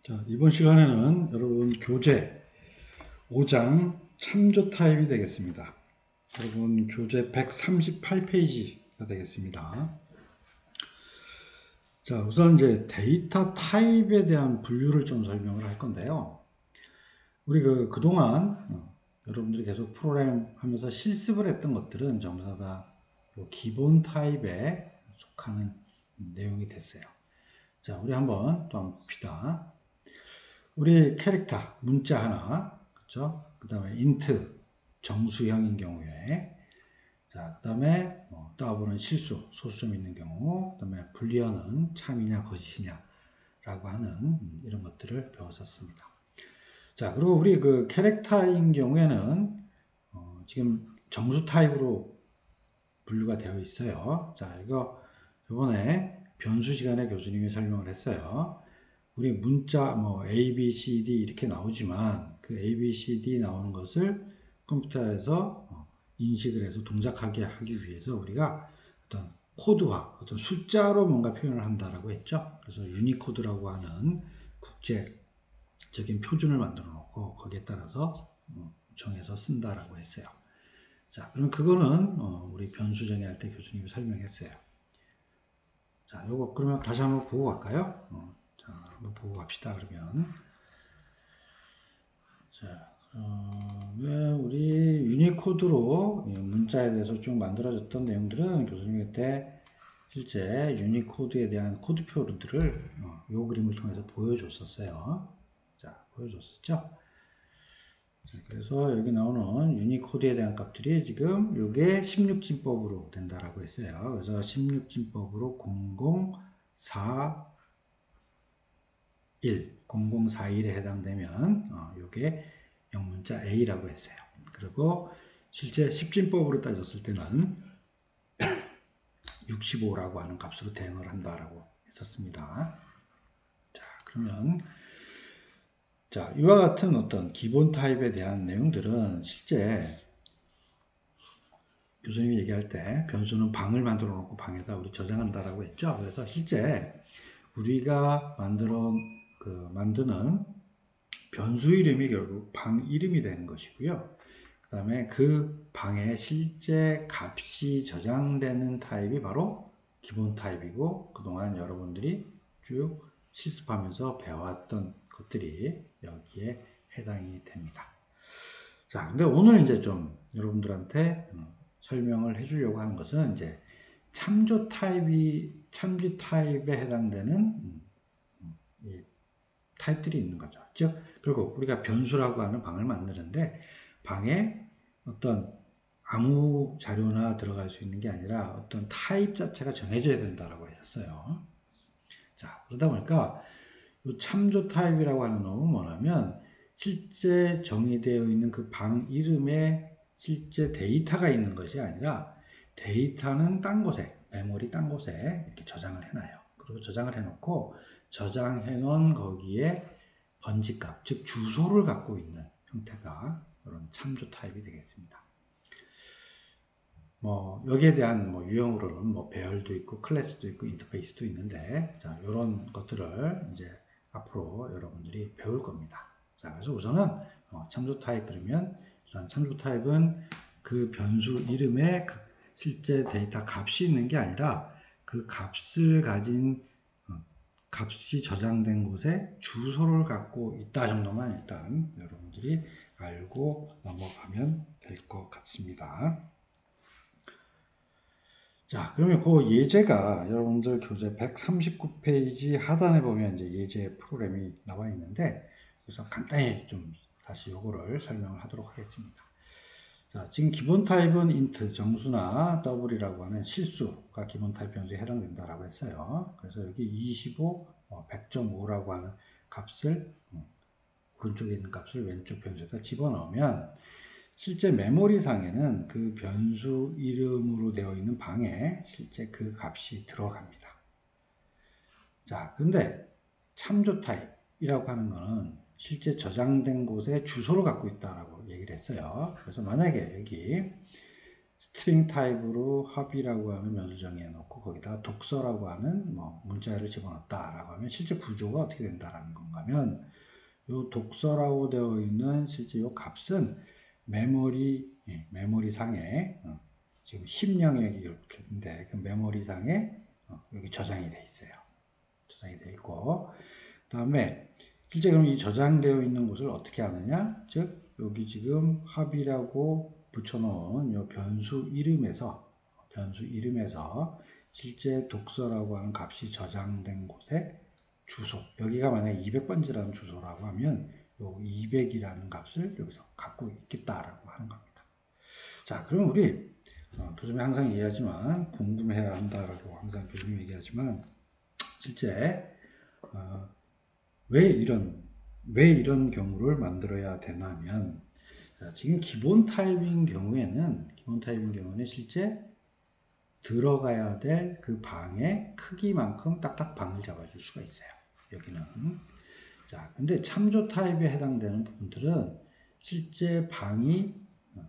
자, 이번 시간에는 여러분 교재 5장 참조 타입이 되겠습니다. 여러분 교재 138페이지가 되겠습니다. 자, 우선 이제 데이터 타입에 대한 분류를 좀 설명을 할 건데요. 우리 그동안 여러분들이 계속 프로그램 하면서 실습을 했던 것들은 전부 다 기본 타입에 속하는 내용이 됐어요. 자, 우리 한번 봅시다. 우리 캐릭터, 문자 하나, 그쵸? 그 다음에 인트, 정수형인 경우에, 자, 그 다음에 더블은 실수, 소수점 있는 경우, 그 다음에 불리언은 참이냐, 거짓이냐, 라고 하는 이런 것들을 배웠었습니다. 자, 그리고 우리 그 캐릭터인 경우에는, 지금 정수 타입으로 분류가 되어 있어요. 자, 이거 이번에 변수 시간에 교수님이 설명을 했어요. 우리 문자 A, B, C, D 이렇게 나오지만 그 A, B, C, D 나오는 것을 컴퓨터에서 인식을 해서 동작하게 하기 위해서 우리가 어떤 코드화, 어떤 숫자로 뭔가 표현을 한다라고 했죠. 그래서 유니코드라고 하는 국제적인 표준을 만들어 놓고 거기에 따라서 정해서 쓴다라고 했어요. 자, 그럼 그거는 우리 변수 정의할 때 교수님이 설명했어요. 자, 요거 그러면 다시 한번 보고 갈까요? 자, 한번 보고 갑시다. 그러면 자, 왜 우리 유니코드로 문자에 대해서 쭉 만들어졌던 내용들은 교수님이 그때 실제 유니코드에 대한 코드표들을 요 그림을 통해서 보여줬었어요. 자, 보여줬었죠. 자, 그래서 여기 나오는 유니코드에 대한 값들이 지금 요게 16진법으로 된다라고 했어요. 그래서 16진법으로 0041에 해당되면 요게 영문자 A라고 했어요. 그리고 실제 10진법으로 따졌을 때는 65라고 하는 값으로 대응을 한다라고 했었습니다. 자, 그러면 자, 이와 같은 어떤 기본 타입에 대한 내용들은 실제 교수님이 얘기할 때 변수는 방을 만들어 놓고 방에다 우리 저장한다라고 했죠. 그래서 실제 우리가 만드는 변수 이름이 결국 방 이름이 되는 것이고요. 그 다음에 그 방에 실제 값이 저장되는 타입이 바로 기본 타입이고 그동안 여러분들이 쭉 실습하면서 배워왔던 것들이 여기에 해당이 됩니다. 자, 근데 오늘 이제 좀 여러분들한테 설명을 해주려고 하는 것은 이제 참조 타입에 해당되는 타입들이 있는 거죠. 즉, 결국 우리가 변수라고 하는 방을 만드는데 방에 어떤 아무 자료나 들어갈 수 있는 게 아니라 어떤 타입 자체가 정해져야 된다라고 했었어요. 자, 그러다 보니까 이 참조 타입이라고 하는 놈은 뭐냐면 실제 정의되어 있는 그 방 이름에 실제 데이터가 있는 것이 아니라 데이터는 딴 곳에, 메모리 딴 곳에 이렇게 저장을 해놔요. 그리고 저장을 해놓고 저장해 놓은 거기에 번지값, 즉 주소를 갖고 있는 형태가 이런 참조 타입이 되겠습니다. 여기에 대한 유형으로는 배열도 있고 클래스도 있고 인터페이스도 있는데 자, 이런 것들을 이제 앞으로 여러분들이 배울 겁니다. 자, 그래서 우선은 참조 타입 그러면 우선 참조 타입은 그 변수 이름에 실제 데이터 값이 있는 게 아니라 그 값을 가진 값이 저장된 곳에 주소를 갖고 있다 정도만 일단 여러분들이 알고 넘어가면 될 것 같습니다. 자, 그러면 그 예제가 여러분들 교재 139페이지 하단에 보면 이제 예제 프로그램이 나와 있는데, 그래서 간단히 좀 다시 요거를 설명을 하도록 하겠습니다. 자, 지금 기본 타입은 int, 정수나 더블이라고 하는 실수가 기본 타입 변수에 해당된다라고 했어요. 그래서 여기 25, 100.5라고 하는 값을, 오른쪽에 있는 값을 왼쪽 변수에다 집어넣으면 실제 메모리 상에는 그 변수 이름으로 되어 있는 방에 실제 그 값이 들어갑니다. 자, 근데 참조 타입이라고 하는 거는 실제 저장된 곳에 주소를 갖고 있다라고 얘기를 했어요. 그래서 만약에 여기 스트링 타입으로 합이라고 하는 변수 정의해 놓고 거기다가 독서라고 하는 뭐 문자를 집어넣었다라고 하면 실제 구조가 어떻게 된다라는 건가 하면 요 독서라고 되어 있는 실제 요 값은 메모리 상에 지금 10영역이 이렇게 있는데 그 메모리 상에 여기 저장이 돼 있어요. 저장이 돼 있고 그 다음에 실제 그럼 이 저장되어 있는 곳을 어떻게 아느냐? 즉 여기 지금 합이라고 붙여놓은 이 변수 이름에서 실제 독서라고 하는 값이 저장된 곳의 주소 여기가 만약 200번지라는 주소라고 하면 요 200이라는 값을 여기서 갖고 있겠다라고 하는 겁니다. 자, 그럼 우리 교수님이 항상 얘기하지만 궁금해야 한다라고 항상 교수님이 얘기하지만 실제 왜 이런 경우를 만들어야 되냐면 지금 기본 타입인 경우에는 실제 들어가야 될 그 방의 크기만큼 딱딱 방을 잡아줄 수가 있어요. 여기는. 자, 근데 참조 타입에 해당되는 부분들은 실제 방이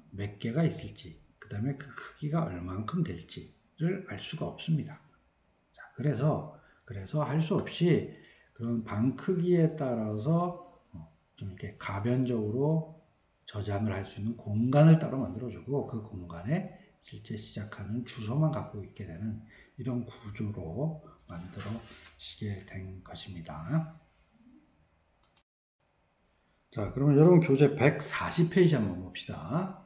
몇 개가 있을지, 그 다음에 그 크기가 얼만큼 될지를 알 수가 없습니다. 자, 그래서 할 수 없이 그런 방 크기에 따라서 좀 이렇게 가변적으로 저장을 할 수 있는 공간을 따로 만들어주고 그 공간에 실제 시작하는 주소만 갖고 있게 되는 이런 구조로 만들어지게 된 것입니다. 자, 그러면 여러분 교재 140페이지 한번 봅시다.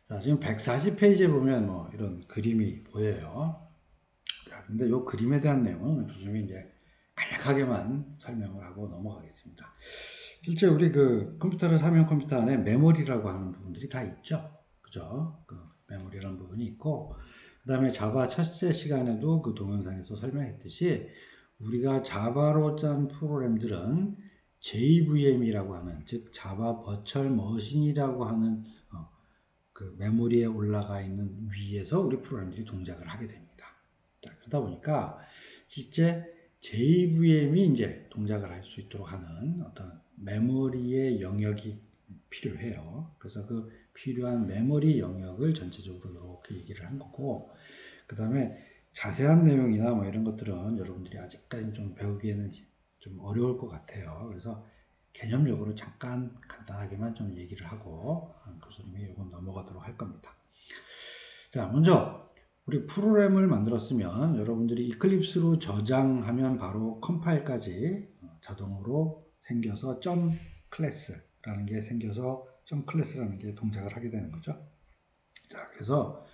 자, 지금 140페이지에 보면 뭐 이런 그림이 보여요. 자, 근데 이 그림에 대한 내용은 교수님이 이제 간략하게만 설명을 하고 넘어가겠습니다. 실제 우리 그 컴퓨터를 사면 컴퓨터 안에 메모리라고 하는 부분들이 다 있죠. 그죠? 그 메모리라는 부분이 있고, 그 다음에 자바 첫째 시간에도 그 동영상에서 설명했듯이 우리가 자바로 짠 프로그램들은 JVM이라고 하는, 즉 자바 버추얼 머신이라고 하는 그 메모리에 올라가 있는 위에서 우리 프로그램들이 동작을 하게 됩니다. 자, 그러다 보니까 실제 JVM이 이제 동작을 할 수 있도록 하는 어떤 메모리의 영역이 필요해요. 그래서 그 필요한 메모리 영역을 전체적으로 이렇게 얘기를 한 거고, 그 다음에 자세한 내용이나 뭐 이런 것들은 여러분들이 아직까지 좀 배우기에는 좀 어려울 것 같아요. 그래서 개념적으로 잠깐 간단하게만 좀 얘기를 하고 교수님이 이건 넘어가도록 할 겁니다. 자, 먼저 우리 프로그램을 만들었으면 여러분들이 이클립스로 저장하면 바로 컴파일까지 자동으로 생겨서 점 클래스라는 게 생겨서 점 클래스라는 게 동작을 하게 되는 거죠. 자, 그래서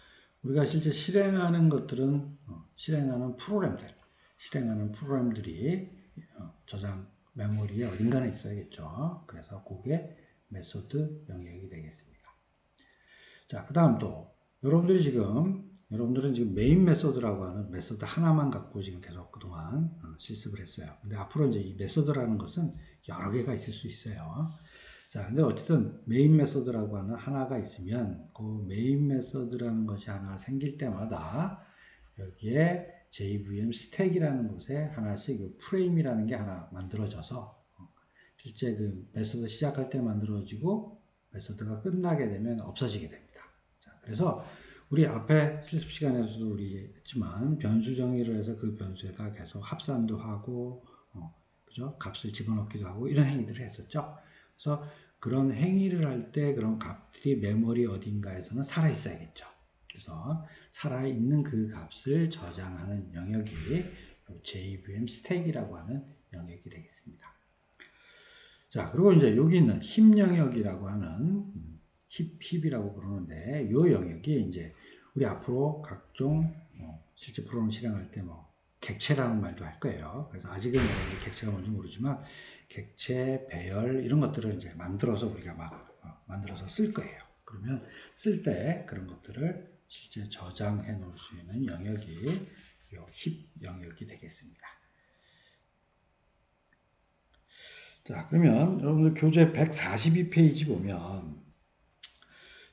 우리가 실제 실행하는 것들은 실행하는 프로그램들이 저장 메모리에 어딘가에 있어야겠죠. 그래서 그게 메소드 영역이 되겠습니다. 자, 그 다음 또 여러분들은 지금 메인 메소드라고 하는 메소드 하나만 갖고 지금 계속 그동안 실습을 했어요. 근데 앞으로 이제 이 메소드라는 것은 여러 개가 있을 수 있어요. 자, 근데 어쨌든 메인 메소드라고 하는 하나가 있으면 그 메인 메소드라는 것이 하나 생길 때마다 여기에 JVM 스택이라는 곳에 하나씩 그 프레임이라는 게 하나 만들어져서 실제 그 메소드 시작할 때 만들어지고 메소드가 끝나게 되면 없어지게 됩니다. 자, 그래서 우리 앞에 실습 시간에서도 우리 했지만 변수 정의를 해서 그 변수에다 계속 합산도 하고 그죠? 값을 집어넣기도 하고 이런 행위들을 했었죠. 그래서 그런 행위를 할 때 그런 값들이 메모리 어딘가에서는 살아 있어야겠죠. 그래서 살아있는 그 값을 저장하는 영역이 JVM 스택이라고 하는 영역이 되겠습니다. 자, 그리고 이제 여기 있는 힙 영역이라고 하는 힙이라고 부르는데 이 영역이 이제 우리 앞으로 각종 실제 프로그램 실행할 때 뭐 객체라는 말도 할 거예요. 그래서 아직은 객체가 뭔지 모르지만 객체, 배열 이런 것들을 이제 만들어서 우리가 막 만들어서 쓸 거예요. 그러면 쓸 때 그런 것들을 실제 저장해 놓을 수 있는 영역이 이 힙 영역이 되겠습니다. 자, 그러면 여러분들 교재 142페이지 보면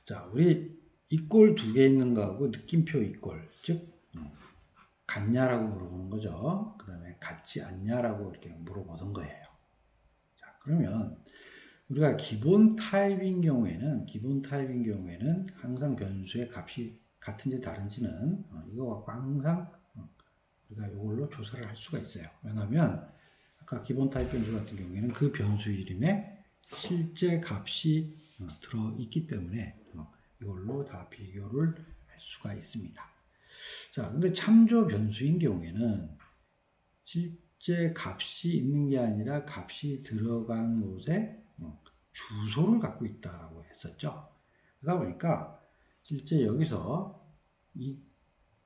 자, 우리 이꼴 두 개 있는 거하고 느낌표 이꼴, 즉 같냐라고 물어보는 거죠. 그 다음에 같지 않냐라고 이렇게 물어보던 거예요. 자, 그러면 우리가 기본 타입인 경우에는 항상 변수의 값이 같은지 다른지는 이거 갖고 항상 우리가 이걸로 조사를 할 수가 있어요. 왜냐하면 아까 기본 타입 변수 같은 경우에는 그 변수 이름에 실제 값이 들어있기 때문에 이걸로 다 비교를 할 수가 있습니다. 자, 근데 참조 변수인 경우에는 실제 값이 있는 게 아니라 값이 들어간 곳에 주소를 갖고 있다라고 했었죠. 그러다 보니까 실제 여기서 이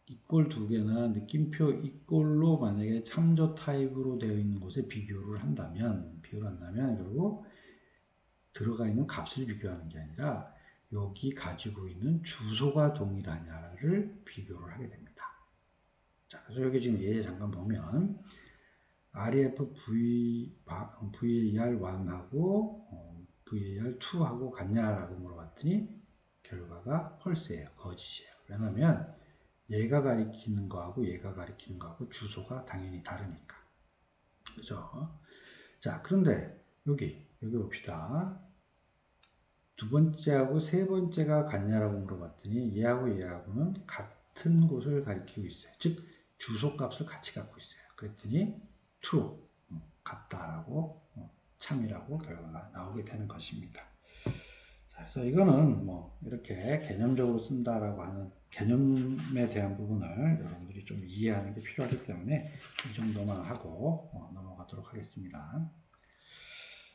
이꼴 두 개나 느낌표 이꼴로 만약에 참조 타입으로 되어 있는 곳에 비교를 한다면 결국 들어가 있는 값을 비교하는 게 아니라 여기 가지고 있는 주소가 동일하냐를 비교를 하게 됩니다. 자, 그래서 여기 지금 예에 잠깐 보면 REF VAR1하고 VAR2하고 같냐라고 물어봤더니 결과가 펄스예요. 거짓이에요. 왜냐하면 얘가 가리키는 거하고 얘가 가리키는 거하고 주소가 당연히 다르니까. 그죠? 자, 그런데 여기 봅시다. 두 번째하고 세 번째가 같냐라고 물어봤더니 얘하고는 같은 곳을 가리키고 있어요. 즉, 주소 값을 같이 갖고 있어요. 그랬더니 true, 같다라고, 참이라고 결과가 나오게 되는 것입니다. 자, 그래서 이거는 뭐 이렇게 개념적으로 쓴다라고 하는 개념에 대한 부분을 여러분들이 좀 이해하는 게 필요하기 때문에 이 정도만 하고 넘어가도록 하겠습니다.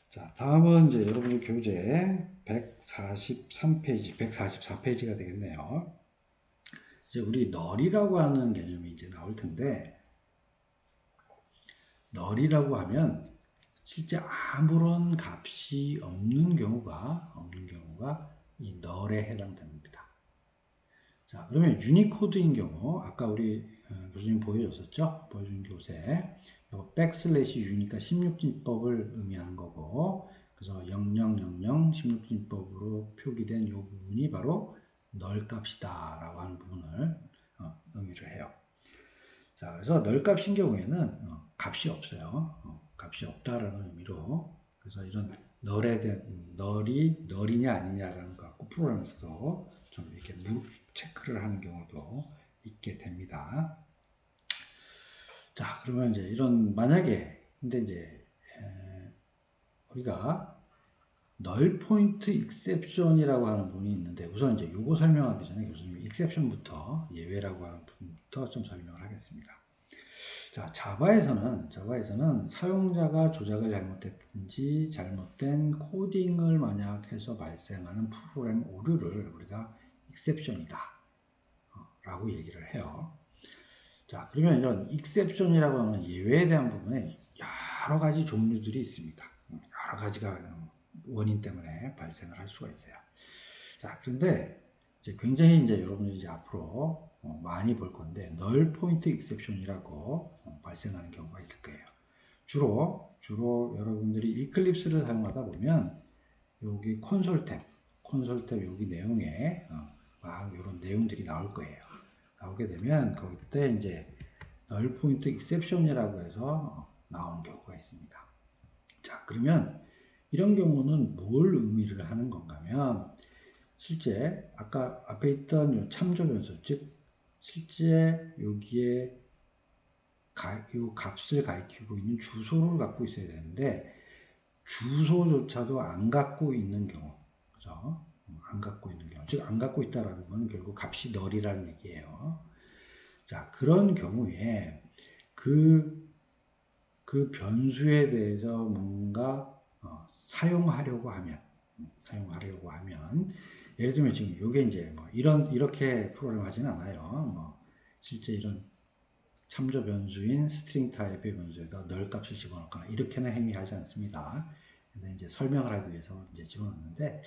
자, 다음은 이제 여러분의 교재 143페이지, 144페이지가 되겠네요. 이제 우리 널이라고 하는 개념이 이제 나올 텐데, 널이라고 하면 실제 아무런 값이 없는 경우가 이 널에 해당됩니다. 자, 그러면 유니코드인 경우, 아까 우리 교수님 보여준 교재, 이거 백슬래시 유니까 16진법을 의미하는 거고, 그래서 0000 16진법으로 표기된 이 부분이 바로 널 값이다라고 하는 부분을 의미를 해요. 자, 그래서 널 값인 경우에는 값이 없어요. 값이 없다라는 의미로, 그래서 이런 널에 대한 널이냐 아니냐라는 거 갖고 프로그램에서도 좀 이렇게 체크를 하는 경우도 있게 됩니다. 자, 그러면 이제 만약에 근데 이제 우리가 널 포인트 익셉션이라고 하는 부분이 있는데, 우선 이제 요거 설명하기 전에 교수님 익셉션부터, 예외라고 하는 부분부터 좀 설명을 하겠습니다. 자, 자바에서는 사용자가 조작을 잘못했든지 잘못된 코딩을 만약 해서 발생하는 프로그램 오류를 우리가 익셉션이다 라고 얘기를 해요. 자, 그러면 이런 익셉션이라고 하는 예외에 대한 부분에 여러 가지 종류들이 있습니다. 여러 가지가 원인 때문에 발생을 할 수가 있어요. 자, 그런데 이제 굉장히 이제 여러분들이 이제 앞으로 많이 볼 건데, 널 포인트 익셉션이라고 발생하는 경우가 있을 거예요. 주로 여러분들이 이클립스를 사용하다 보면 여기 콘솔 탭 여기 내용에 막 이런 내용들이 나올 거예요. 나오게 되면 거기부터 이제 널 포인트 익셉션이라고 해서 나오는 경우가 있습니다. 자, 그러면 이런 경우는 뭘 의미를 하는 건가면, 실제 아까 앞에 있던 요 참조 변수, 즉 실제 여기에 이 값을 가리키고 있는 주소를 갖고 있어야 되는데, 주소조차도 안 갖고 있는 경우, 그죠? 안 갖고 있는 경우, 즉 안 갖고 있다라는 건 결국 값이 널이라는 얘기예요. 자, 그런 경우에 그 변수에 대해서 뭔가 사용하려고 하면, 예를 들면 지금 요게 이제 뭐 이렇게 프로그램 하진 않아요. 뭐 실제 이런 참조 변수인 스트링 타입의 변수에다 널 값을 집어넣거나 이렇게는 행위하지 않습니다. 근데 이제 설명을 하기 위해서 이제 집어넣는데,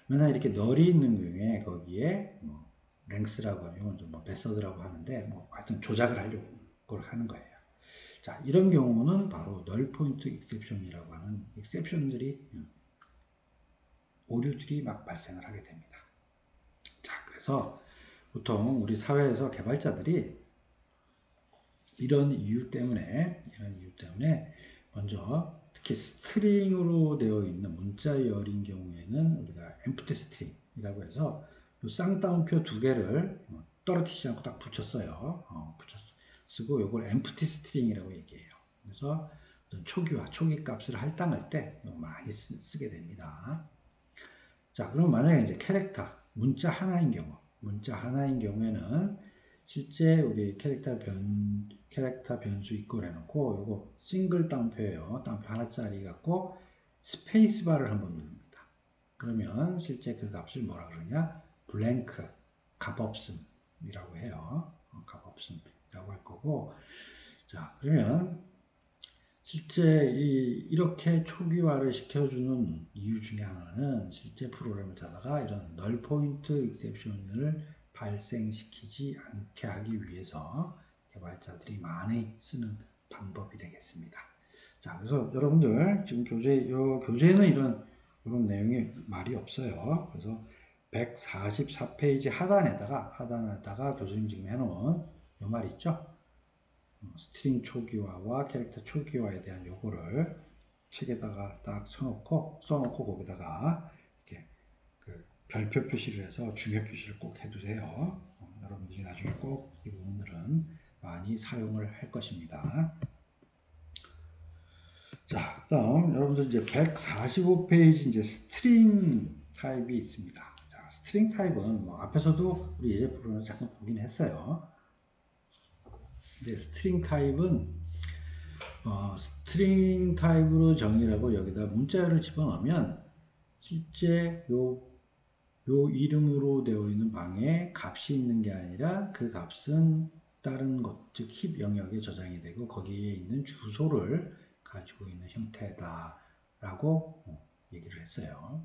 만약 이렇게 널이 있는 경우에 거기에 뭐 랭스라고 하면 뭐 메서드라고 하는데, 뭐 하여튼 조작을 하려고 그걸 하는 거예요. 자, 이런 경우는 바로 널 포인트 익셉션이라고 하는 익셉션들이, 오류들이 막 발생을 하게 됩니다. 자, 그래서 보통 우리 사회에서 개발자들이 이런 이유 때문에 먼저 특히 스트링으로 되어 있는 문자열인 경우에는 우리가 empty string이라고 해서 이 쌍따옴표 두 개를 떨어뜨리지 않고 딱 붙였어요. 쓰고 요걸 empty string이라고 얘기해요. 그래서 초기화, 초기 값을 할당할 때 많이 쓰게 됩니다. 자, 그럼 만약에 이제 캐릭터, 문자 하나인 경우에는 실제 우리 캐릭터 변수 이퀄 해놓고 요거 싱글 따옴표예요. 따옴표 하나짜리 갖고 스페이스바를 한번 누릅니다. 그러면 실제 그 값을 뭐라 그러냐? 블랭크, 값없음이라고 해요. 값없음이라고 할 거고. 자, 그러면 실제 이렇게 초기화를 시켜주는 이유 중에 하나는 실제 프로그램을 짜다가 이런 널 포인트 익셉션을 발생시키지 않게 하기 위해서 개발자들이 많이 쓰는 방법이 되겠습니다. 자, 그래서 여러분들 지금 교재에는 이런 내용이 말이 없어요. 그래서 144페이지 하단에다가 교수님 지금 해놓은 이 말 있죠? 스트링 초기화와 캐릭터 초기화에 대한 요거를 책에다가 딱 써놓고 거기다가 이렇게 그 별표 표시를 해서 중요 표시를 꼭 해두세요. 여러분들이 나중에 꼭 이 부분들은 많이 사용을 할 것입니다. 자, 그다음 여러분들 이제 145페이지 이제 스트링 타입이 있습니다. 자, 스트링 타입은 뭐 앞에서도 우리 예제 프로그램을 잠깐 보긴 했어요. 근데 스트링 타입으로 정의를 하고 여기다 문자열을 집어넣으면 실제 요 이름으로 되어 있는 방에 값이 있는 게 아니라 그 값은 다른 것, 즉 힙 영역에 저장이 되고 거기에 있는 주소를 가지고 있는 형태다라고 얘기를 했어요.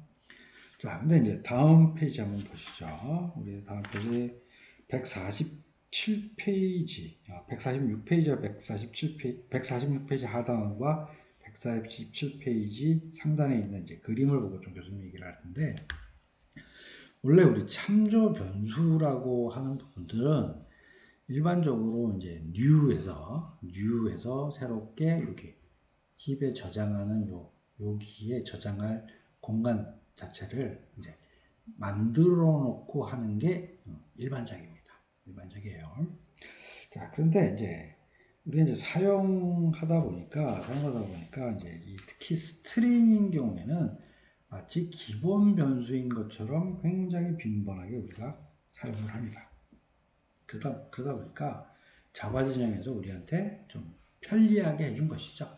자, 근데 이제 다음 페이지 한번 보시죠. 우리 다음 페이지 147페이지, 146페이지와 146페이지 하단과 147페이지 상단에 있는 이제 그림을 보고 좀 교수님 얘기를 할 텐데, 원래 우리 참조 변수라고 하는 부분들은 일반적으로 이제 new에서 새롭게 여기 힙에 저장하는 여기에 저장할 공간 자체를 이제 만들어 놓고 하는 게 일반적이에요. 자, 그런데 이제 우리가 이제 사용하다 보니까 이제 특히 스트링인 경우에는 마치 기본 변수인 것처럼 굉장히 빈번하게 우리가 사용을 합니다. 그러다 보니까 자바 진영에서 우리한테 좀 편리하게 해준 것이죠.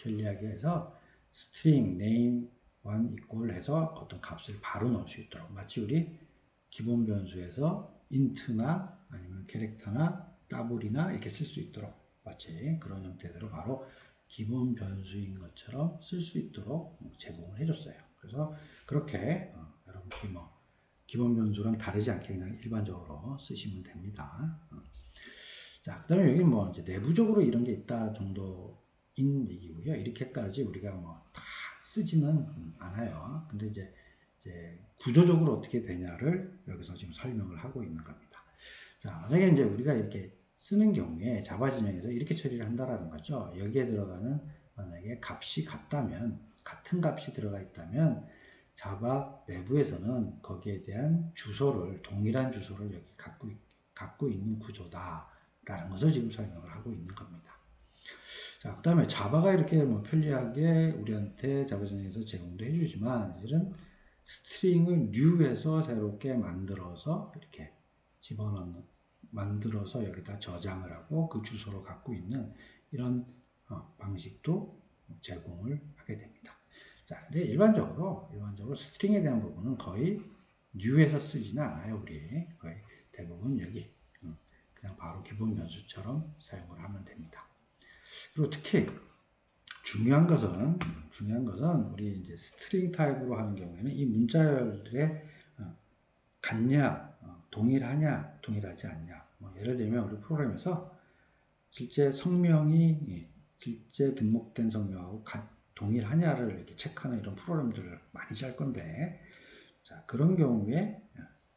편리하게 해서 string name 1 equal 해서 어떤 값을 바로 넣을 수 있도록, 마치 우리 기본 변수에서 int나 아니면 캐릭터나 더블이나 이렇게 쓸 수 있도록, 마치 그런 형태대로 바로 기본 변수인 것처럼 쓸 수 있도록 제공을 해줬어요. 그래서 그렇게 여러분들이 뭐 기본 변수랑 다르지 않게 그냥 일반적으로 쓰시면 됩니다. 자, 그 다음에 여기 뭐 이제 내부적으로 이런 게 있다 정도인 얘기고요. 이렇게까지 우리가 뭐 다 쓰지는 않아요. 근데 이제 구조적으로 어떻게 되냐를 여기서 지금 설명을 하고 있는 겁니다. 자, 만약에 이제 우리가 이렇게 쓰는 경우에 자바 진영에서 이렇게 처리를 한다라는 거죠. 여기에 들어가는 만약에 값이 같은 값이 들어가 있다면 자바 내부에서는 거기에 대한 동일한 주소를 여기 갖고 있는 구조다라는 것을 지금 설명을 하고 있는 겁니다. 자, 그 다음에 자바가 이렇게 뭐 편리하게 우리한테 자바진영에서 제공도 해주지만, 사실은 스트링을 new에서 새롭게 만들어서 이렇게 만들어서 여기다 저장을 하고 그 주소로 갖고 있는 이런 방식도 제공을 하게 됩니다. 자, 근데 일반적으로 스트링에 대한 부분은 거의 new에서 쓰지는 않아요. 우리 거의 대부분 여기 그냥 바로 기본 변수처럼 사용을 하면 됩니다. 그리고 특히 중요한 것은 우리 이제 스트링 타입으로 하는 경우에는 이 문자열들의 같냐, 동일하냐, 동일하지 않냐. 뭐 예를 들면 우리 프로그램에서 실제 성명이 실제 등록된 성명하고 동일하냐를 이렇게 체크하는 이런 프로그램들을 많이 짤 건데, 자, 그런 경우에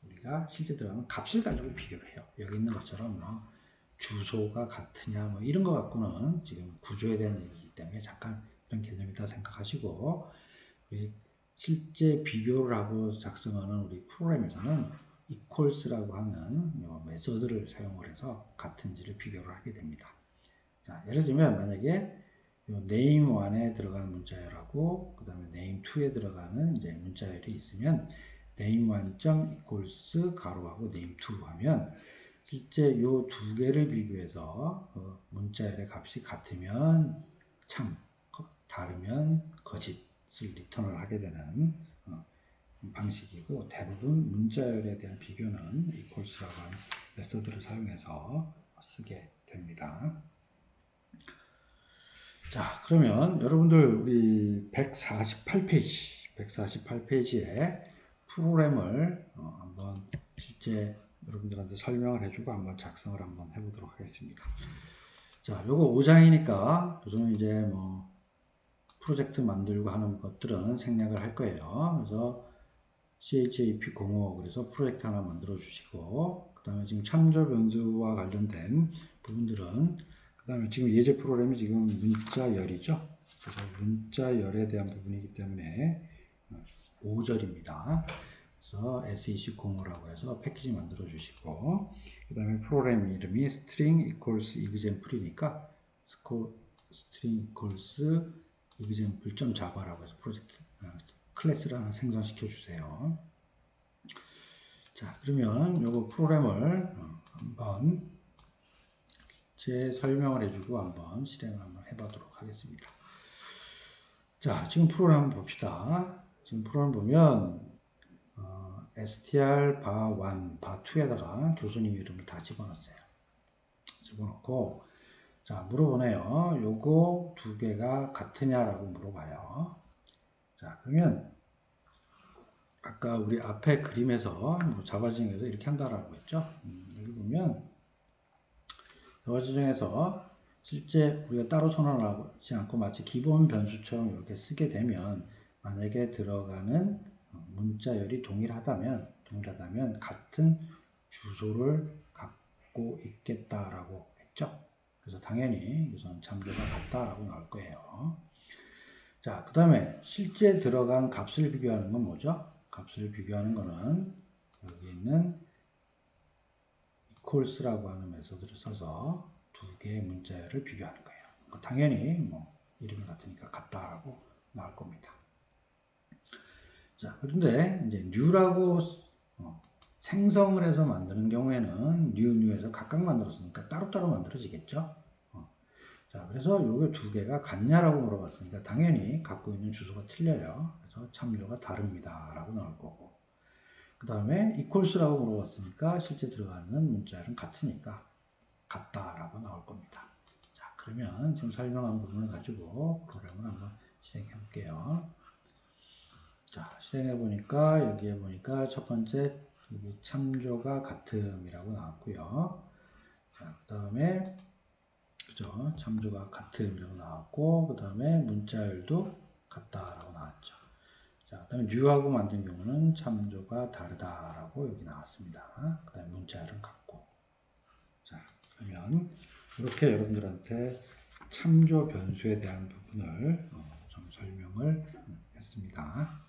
우리가 실제 들어가는 값을 가지고 비교를 해요. 여기 있는 것처럼 뭐 주소가 같으냐 뭐 이런 거 갖고는 지금 구조에 대한 얘기이기 때문에 잠깐 이런 개념이다 생각하시고, 실제 비교를 하고 작성하는 우리 프로그램에서는 equals라고 하는 이 메소드를 사용을 해서 같은지를 비교를 하게 됩니다. 자, 예를 들면 만약에 name1에 들어가는 문자열하고 그 다음에 name2에 들어가는 이제 문자열이 있으면 name1 equals 가로하고 name2 하면 실제 이 두 개를 비교해서 문자열의 값이 같으면 참, 다르면 거짓을 리턴을 하게 되는 방식이고, 대부분 문자열에 대한 비교는 equals라고 하는 메서드를 사용해서 쓰게 됩니다. 자, 그러면 여러분들 우리 148페이지에 프로그램을 한번 실제 여러분들한테 설명을 해주고 한번 작성을 한번 해보도록 하겠습니다. 자, 요거 5장이니까 요즘 이제 뭐 프로젝트 만들고 하는 것들은 생략을 할 거예요. 그래서 CHAP05 그래서 프로젝트 하나 만들어 주시고, 그 다음에 지금 참조 변수와 관련된 부분들은, 그 다음에 지금 예제 프로그램이 지금 문자열이죠. 그래서 문자열에 대한 부분이기 때문에 5절입니다. 그래서 SEC05라고 해서 패키지 만들어 주시고, 그 다음에 프로그램 이름이 string equals example이니까 string equals example.java라고 해서 프로젝트 클래스를 하나 생성시켜 주세요. 자, 그러면 요거 프로그램을 한번 제 설명을 해주고 한번 실행을 한번 해보도록 하겠습니다. 자, 지금 프로그램 한번 봅시다. 지금 프로그램 보면 str bar1, bar2에다가 교수님 이름을 다 집어넣었어요. 집어넣고, 자, 물어보네요. 요거 두 개가 같으냐라고 물어봐요. 자, 그러면 아까 우리 앞에 그림에서 뭐 자바지정에서 이렇게 한다라고 했죠. 여기 보면 자바지정에서 실제 우리가 따로 선언하지 않고 마치 기본 변수처럼 이렇게 쓰게 되면, 만약에 들어가는 문자열이 동일하다면 같은 주소를 갖고 있겠다라고 했죠. 그래서 당연히 우선 참조가 같다라고 나올 거예요. 자, 그 다음에 실제 들어간 값을 비교하는 건 뭐죠? 값을 비교하는 거는 여기 있는 equals라고 하는 메소드를 써서 두 개의 문자열을 비교하는 거예요. 당연히 뭐 이름이 같으니까 같다라고 나올 겁니다. 자, 그런데 이제 new라고 생성을 해서 만드는 경우에는 new에서 각각 만들었으니까 따로따로 만들어지겠죠. 자, 그래서 요게 두 개가 같냐라고 물어봤으니까 당연히 갖고 있는 주소가 틀려요. 그래서 참조가 다릅니다 라고 나올 거고, 그 다음에 equals라고 물어봤으니까 실제 들어가는 문자열은 같으니까 같다라고 나올 겁니다. 자, 그러면 지금 설명한 부분을 가지고 프로그램을 한번 실행해 볼게요. 자, 실행해 보니까 여기에 보니까 첫 번째 여기 참조가 같음이라고 나왔고요. 자, 그 다음에 그죠? 참조가 같음이라고 나왔고, 그 다음에 문자열도 같다라고 나왔죠. 자, 그 다음에 new하고 만든 경우는 참조가 다르다라고 여기 나왔습니다. 그 다음에 문자열은 같고. 자, 그러면 이렇게 여러분들한테 참조 변수에 대한 부분을 좀 설명을 했습니다.